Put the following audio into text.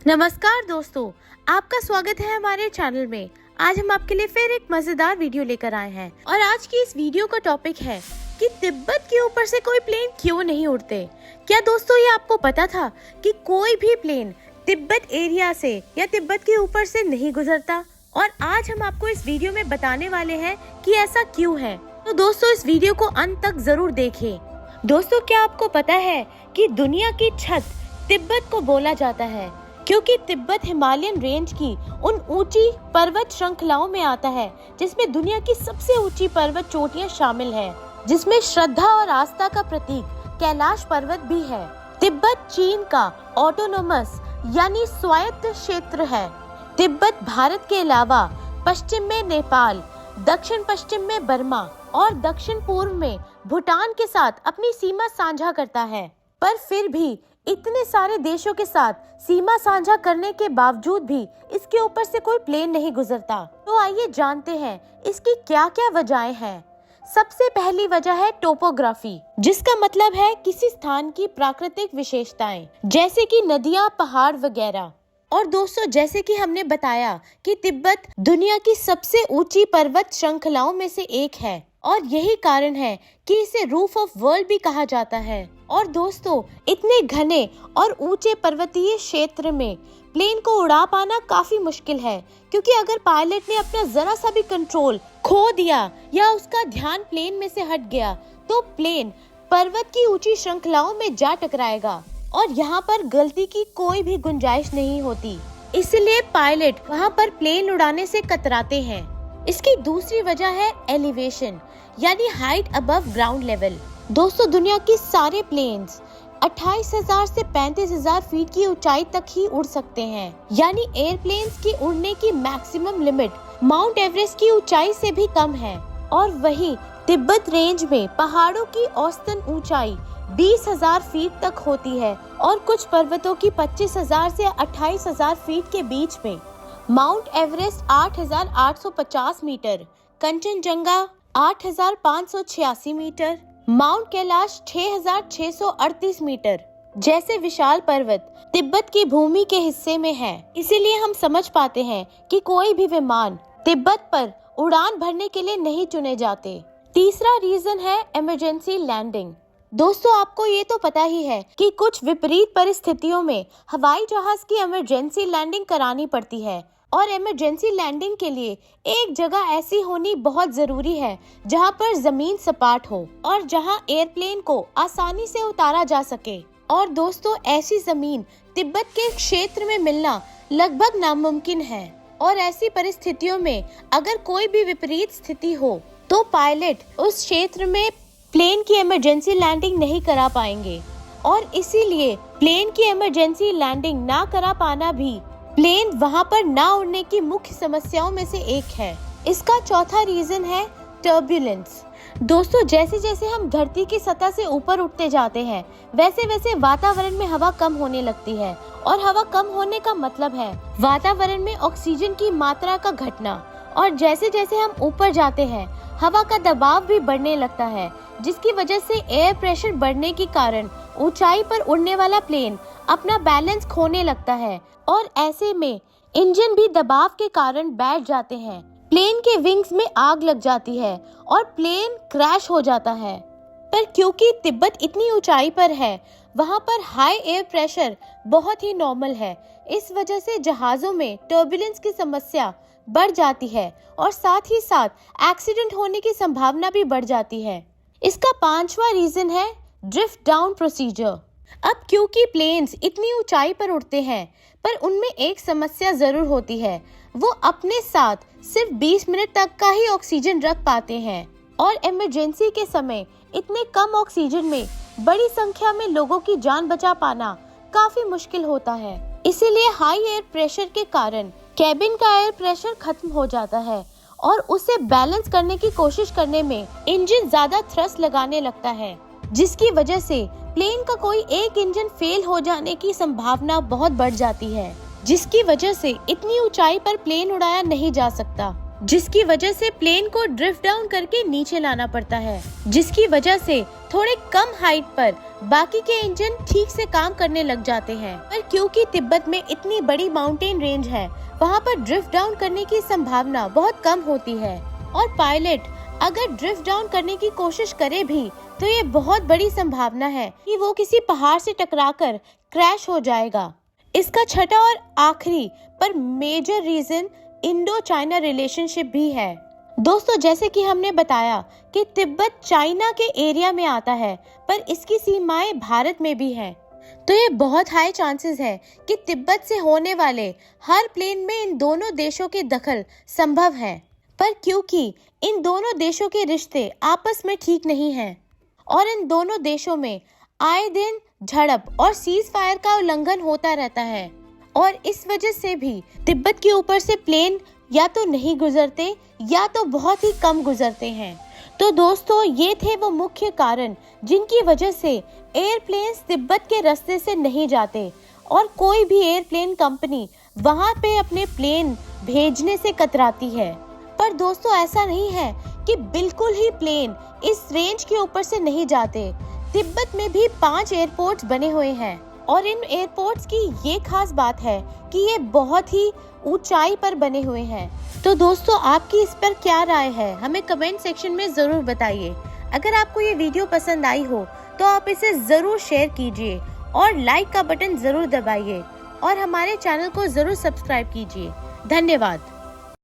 नमस्कार दोस्तों, आपका स्वागत है हमारे चैनल में। आज हम आपके लिए फिर एक मजेदार वीडियो लेकर आए हैं और आज की इस वीडियो का टॉपिक है कि तिब्बत के ऊपर से कोई प्लेन क्यों नहीं उड़ते। क्या दोस्तों ये आपको पता था कि कोई भी प्लेन तिब्बत एरिया से या तिब्बत के ऊपर से नहीं गुजरता? और आज हम आपको इस वीडियो में बताने वाले हैं कि ऐसा क्यों है। तो दोस्तों इस वीडियो को अंत तक जरूर देखें। दोस्तों क्या आपको पता है कि दुनिया की छत तिब्बत को बोला जाता है क्योंकि तिब्बत हिमालयन रेंज की उन ऊंची पर्वत श्रृंखलाओं में आता है जिसमें दुनिया की सबसे ऊंची पर्वत चोटियां शामिल है, जिसमें श्रद्धा और आस्था का प्रतीक कैलाश पर्वत भी है। तिब्बत चीन का ऑटोनोमस यानी स्वायत्त क्षेत्र है। तिब्बत भारत के अलावा पश्चिम में नेपाल, दक्षिण पश्चिम में बर्मा और दक्षिण पूर्व में भूटान के साथ अपनी सीमा साझा करता है। पर फिर भी इतने सारे देशों के साथ सीमा साझा करने के बावजूद भी इसके ऊपर से कोई प्लेन नहीं गुजरता। तो आइए जानते हैं इसकी क्या क्या वजहें हैं। सबसे पहली वजह है टोपोग्राफी, जिसका मतलब है किसी स्थान की प्राकृतिक विशेषताएं, जैसे कि नदियां, पहाड़ वगैरह। और दोस्तों जैसे कि हमने बताया कि तिब्बत दुनिया की सबसे ऊंची पर्वत श्रृंखलाओं में से एक है और यही कारण है कि इसे रूफ ऑफ वर्ल्ड भी कहा जाता है। और दोस्तों इतने घने और ऊंचे पर्वतीय क्षेत्र में प्लेन को उड़ा पाना काफी मुश्किल है, क्योंकि अगर पायलट ने अपना जरा सा भी कंट्रोल खो दिया या उसका ध्यान प्लेन में से हट गया तो प्लेन पर्वत की ऊंची श्रृंखलाओं में जा टकराएगा और यहाँ पर गलती की कोई भी गुंजाइश नहीं होती। इसलिए पायलट वहाँ पर प्लेन उड़ाने से कतराते हैं। इसकी दूसरी वजह है एलिवेशन यानी हाइट अबव ग्राउंड लेवल। दोस्तों दुनिया की सारे प्लेन्स 28,000 से 35,000 फीट की ऊंचाई तक ही उड़ सकते हैं, यानी एयरप्लेन्स की उड़ने की मैक्सिमम लिमिट माउंट एवरेस्ट की ऊंचाई से भी कम है। और वहीं तिब्बत रेंज में पहाड़ों की औसतन ऊंचाई 20,000 फीट तक होती है और कुछ पर्वतों की 25,000 से 28,000 फीट के बीच में। Mount Everest 8,850 metre, Kanchenjunga 8,586 metre, Mount Kailash 6,638 metre जैसे विशाल पर्वत तिब्बत की भूमि के हिस्से में है। इसीलिए हम समझ पाते हैं कि कोई भी विमान तिब्बत पर उड़ान भरने के लिए नहीं चुने जाते। तीसरा रीजन है इमरजेंसी लैंडिंग। दोस्तों आपको ये तो पता ही है कि कुछ विपरीत परिस्थितियों में हवाई जहाज की इमरजेंसी लैंडिंग करानी पड़ती है और इमरजेंसी लैंडिंग के लिए एक जगह ऐसी होनी बहुत जरूरी है जहां पर जमीन सपाट हो और जहां एयरप्लेन को आसानी से उतारा जा सके। और दोस्तों ऐसी जमीन तिब्बत के क्षेत्र में मिलना लगभग नामुमकिन है और ऐसी परिस्थितियों में अगर कोई भी विपरीत स्थिति हो तो पायलट उस क्षेत्र में प्लेन की इमरजेंसी लैंडिंग नहीं करा पाएंगे और इसीलिए प्लेन की इमरजेंसी लैंडिंग ना करा पाना भी प्लेन वहां पर ना उड़ने की मुख्य समस्याओं में से एक है। इसका चौथा रीजन है टर्बुलेंस। दोस्तों जैसे जैसे हम धरती की सतह से ऊपर उठते जाते हैं वैसे वैसे वातावरण में हवा कम होने लगती है और हवा कम होने का मतलब है वातावरण में ऑक्सीजन की मात्रा का घटना। और जैसे जैसे हम ऊपर जाते हैं हवा का दबाव भी बढ़ने लगता है, जिसकी वजह से एयर प्रेशर बढ़ने के कारण ऊंचाई पर उड़ने वाला प्लेन अपना बैलेंस खोने लगता है और ऐसे में इंजन भी दबाव के कारण बैठ जाते हैं। प्लेन के विंग्स में आग लग जाती है और प्लेन क्रैश हो जाता है। पर क्योंकि तिब्बत इतनी ऊंचाई पर है वहां पर हाई एयर प्रेशर बहुत ही नॉर्मल है, इस वजह से जहाजों में टर्बुलेंस की समस्या बढ़ जाती है और साथ ही साथ एक्सीडेंट होने की संभावना भी बढ़ जाती है। इसका पांचवा रीजन है ड्रिफ्ट डाउन प्रोसीजर। अब क्योंकि प्लेन्स इतनी ऊंचाई पर उड़ते हैं पर उनमें एक समस्या जरूर होती है, वो अपने साथ सिर्फ 20 मिनट तक का ही ऑक्सीजन रख पाते हैं और इमरजेंसी के समय इतने कम ऑक्सीजन में बड़ी संख्या में लोगों की जान बचा पाना काफी मुश्किल होता है। इसीलिए हाई एयर प्रेशर के कारण कैबिन का एयर प्रेशर खत्म हो जाता है और उसे बैलेंस करने की कोशिश करने में इंजन ज्यादा थ्रस्ट लगाने लगता है, जिसकी वजह से प्लेन का कोई एक इंजन फेल हो जाने की संभावना बहुत बढ़ जाती है, जिसकी वजह से इतनी ऊंचाई पर प्लेन उड़ाया नहीं जा सकता, जिसकी वजह से प्लेन को ड्रिफ्ट डाउन करके नीचे लाना पड़ता है, जिसकी वजह से थोड़े कम हाइट पर बाकी के इंजन ठीक से काम करने लग जाते हैं। पर क्योंकि तिब्बत में इतनी बड़ी माउंटेन रेंज है, वहाँ पर ड्रिफ्ट डाउन करने की संभावना बहुत कम होती है और पायलट अगर ड्रिफ्ट डाउन करने की कोशिश करे भी तो ये बहुत बड़ी संभावना है कि वो किसी पहाड़ से टकराकर क्रैश हो जाएगा। इसका छठा और आखिरी पर major reason Indo China relationship भी है। दोस्तों, जैसे कि हमने बताया कि तिब्बत चाइना के एरिया में आता है, पर इसकी सीमाएं भारत में भी हैं। तो ये बहुत हाई चांसेस है कि तिब्बत से होने वाले हर प्लेन में इन दोनों देशों के दखल संभव है। पर क्योंकि इन दोनों देशों के रिश्ते आपस में ठीक नहीं हैं और इन दोनों देशों में आए दिन झड़प और सीज फायर का उल्लंघन होता रहता है और इस वजह से भी तिब्बत के ऊपर से प्लेन या तो नहीं गुजरते या तो बहुत ही कम गुजरते हैं। तो दोस्तों, ये थे वो मुख्य कारण जिनकी वजह से एयरप्लेन्स तिब्बत के रास्ते से नहीं जाते और कोई भी एयरप्लेन कंपनी वहां पे अपने प्लेन भेजने से कतराती है। पर दोस्तों, ऐसा नहीं है कि बिल्कुल ही प्लेन इस रेंज के ऊपर से नहीं जाते। तिब्बत में भी 5 एयरपोर्ट्स बने हुए हैं और इन एयरपोर्ट्स की ये खास बात है कि ये बहुत ही ऊंचाई पर बने हुए हैं। तो दोस्तों, आपकी इस पर क्या राय है, हमें कमेंट सेक्शन में जरूर बताइए। अगर आपको ये वीडियो पसंद आई हो तो आप इसे जरूर शेयर कीजिए और लाइक का बटन जरूर दबाइए और हमारे चैनल को जरूर सब्सक्राइब कीजिए। धन्यवाद।